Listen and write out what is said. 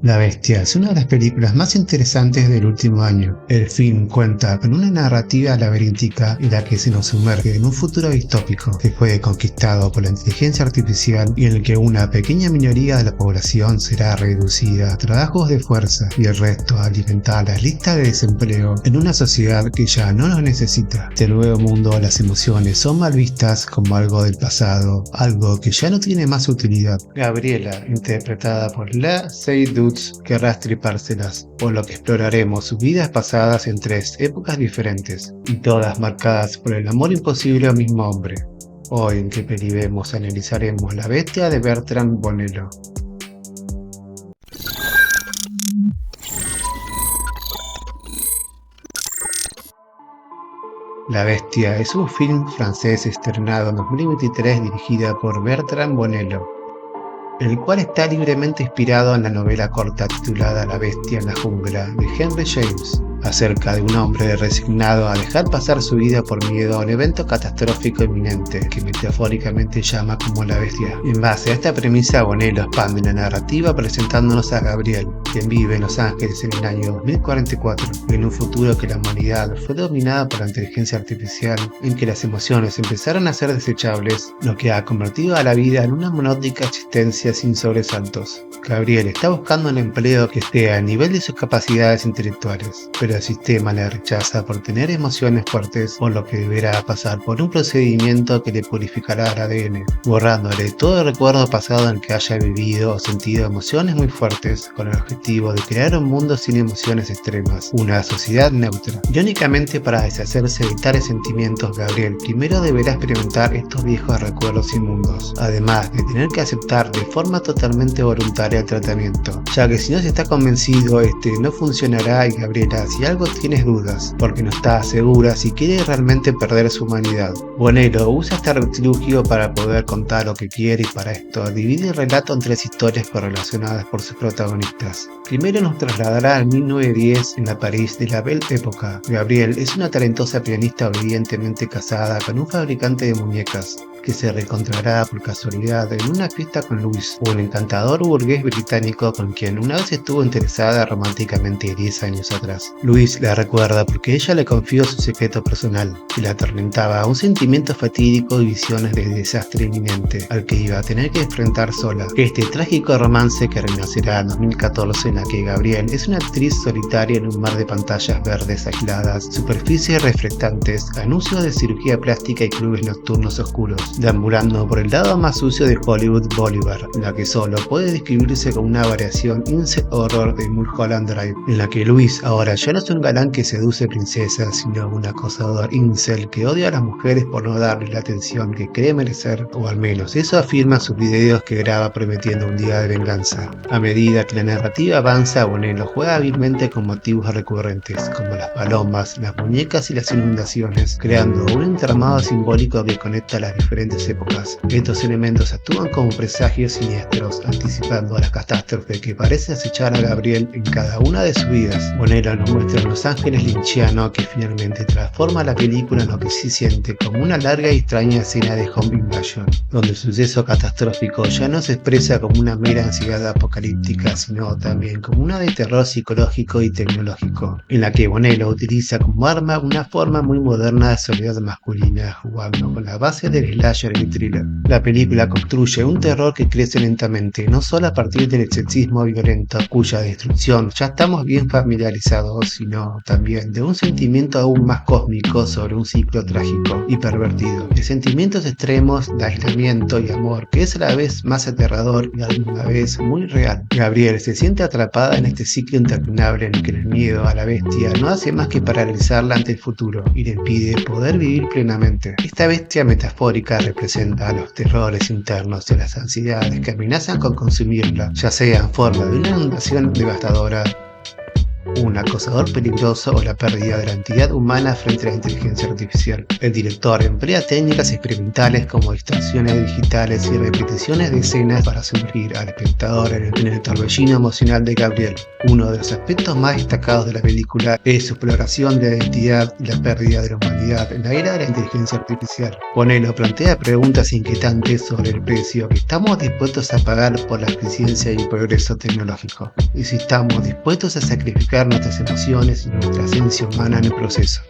La Bestia es una de las películas más interesantes del último año. El film cuenta con una narrativa laberíntica en la que se nos sumerge en un futuro distópico que fue conquistado por la inteligencia artificial y en el que una pequeña minoría de la población será reducida a trabajos de fuerza y el resto a alimentar las listas de desempleo en una sociedad que ya no los necesita. En este nuevo mundo las emociones son mal vistas como algo del pasado, algo que ya no tiene más utilidad. Gabriela, interpretada por La Seydoux, querrá estripárselas, por lo que exploraremos sus vidas pasadas en 3 épocas diferentes, y todas marcadas por el amor imposible al mismo hombre. Hoy en Que Peli Vemos analizaremos La Bestia de Bertrand Bonello. La Bestia es un film francés estrenado en 2023 dirigida por Bertrand Bonello, el cual está libremente inspirado en la novela corta titulada La Bestia en la Jungla de Henry James, acerca de un hombre resignado a dejar pasar su vida por miedo a un evento catastrófico inminente que metafóricamente llama como la bestia. En base a esta premisa, Bonello expande la narrativa presentándonos a Gabriel, quien vive en Los Ángeles en el año 2044, en un futuro que la humanidad fue dominada por la inteligencia artificial, en que las emociones empezaron a ser desechables, lo que ha convertido a la vida en una monótica existencia sin sobresaltos. Gabriel está buscando un empleo que esté a nivel de sus capacidades intelectuales, pero el sistema le rechaza por tener emociones fuertes, por lo que deberá pasar por un procedimiento que le purificará el ADN, borrándole todo el recuerdo pasado en que haya vivido o sentido emociones muy fuertes, con el objetivo de crear un mundo sin emociones extremas, una sociedad neutra. Irónicamente, para deshacerse de tales sentimientos, Gabriel primero deberá experimentar estos viejos recuerdos inmundos, además de tener que aceptar de forma totalmente voluntaria el tratamiento, ya que si no se está convencido, no funcionará. Y Gabriela, si algo tienes dudas, porque no está segura si quiere realmente perder su humanidad. Bonello usa este artilugio para poder contar lo que quiere, y para esto divide el relato en 3 historias correlacionadas por sus protagonistas. Primero nos trasladará al 1910 en la París de la Belle Époque. Gabriel es una talentosa pianista obedientemente casada con un fabricante de muñecas, que se reencontrará por casualidad en una fiesta con Louis, un encantador burgués británico con quien una vez estuvo interesada románticamente 10 años atrás. Louis la recuerda porque ella le confió su secreto personal, que la atormentaba un sentimiento fatídico y visiones de desastre inminente, al que iba a tener que enfrentar sola. Este trágico romance que renacerá en 2014, en la que Gabriel es una actriz solitaria en un mar de pantallas verdes aisladas, superficies reflectantes, anuncios de cirugía plástica y clubes nocturnos oscuros, deambulando por el lado más sucio de Hollywood Boulevard, en la que solo puede describirse como una variación incel horror de Mulholland Drive, en la que Luis ahora ya no es un galán que seduce princesas, sino un acosador incel que odia a las mujeres por no darle la atención que cree merecer, o al menos eso afirma sus videos que graba prometiendo un día de venganza. A medida que la narrativa avanza, Bonello juega hábilmente con motivos recurrentes, como las palomas, las muñecas y las inundaciones, creando un entramado simbólico que conecta las diferentes épocas. Estos elementos actúan como presagios siniestros, anticipando a la catástrofe que parece acechar a Gabriel en cada una de sus vidas. Bonello nos muestra un Los Ángeles lynchiano que finalmente transforma la película en lo que se siente como una larga y extraña escena de home invasion, donde el suceso catastrófico ya no se expresa como una mera ansiedad apocalíptica, sino también como una de terror psicológico y tecnológico, en la que Bonello utiliza como arma una forma muy moderna de soledad masculina, jugando con la base del slasher y thriller. La película construye un terror que crece lentamente, no solo a partir del excesismo violento, cuya destrucción ya estamos bien familiarizados, sino también de un sentimiento aún más cósmico sobre un ciclo trágico y pervertido, de sentimientos extremos de aislamiento y amor, que es a la vez más aterrador y a la vez muy real. Gabriel se siente atrapada en este ciclo interminable en el que el miedo a la bestia no hace más que paralizarla ante el futuro y le impide poder vivir plenamente. Esta bestia metafórica representa los terrores internos y las ansiedades que amenazan con consumirla, ya sea en forma de una inundación devastadora, un acosador peligroso o la pérdida de la entidad humana frente a la inteligencia artificial. El director emplea técnicas experimentales como distorsiones digitales y repeticiones de escenas para sumergir al espectador en el torbellino emocional de Gabriel. Uno de los aspectos más destacados de la película es su exploración de la identidad y la pérdida de la humanidad en la era de la inteligencia artificial. Bonello plantea preguntas inquietantes sobre el precio que estamos dispuestos a pagar por la eficiencia y el progreso tecnológico, y si estamos dispuestos a sacrificar nuestras emociones y nuestra esencia humana en el proceso.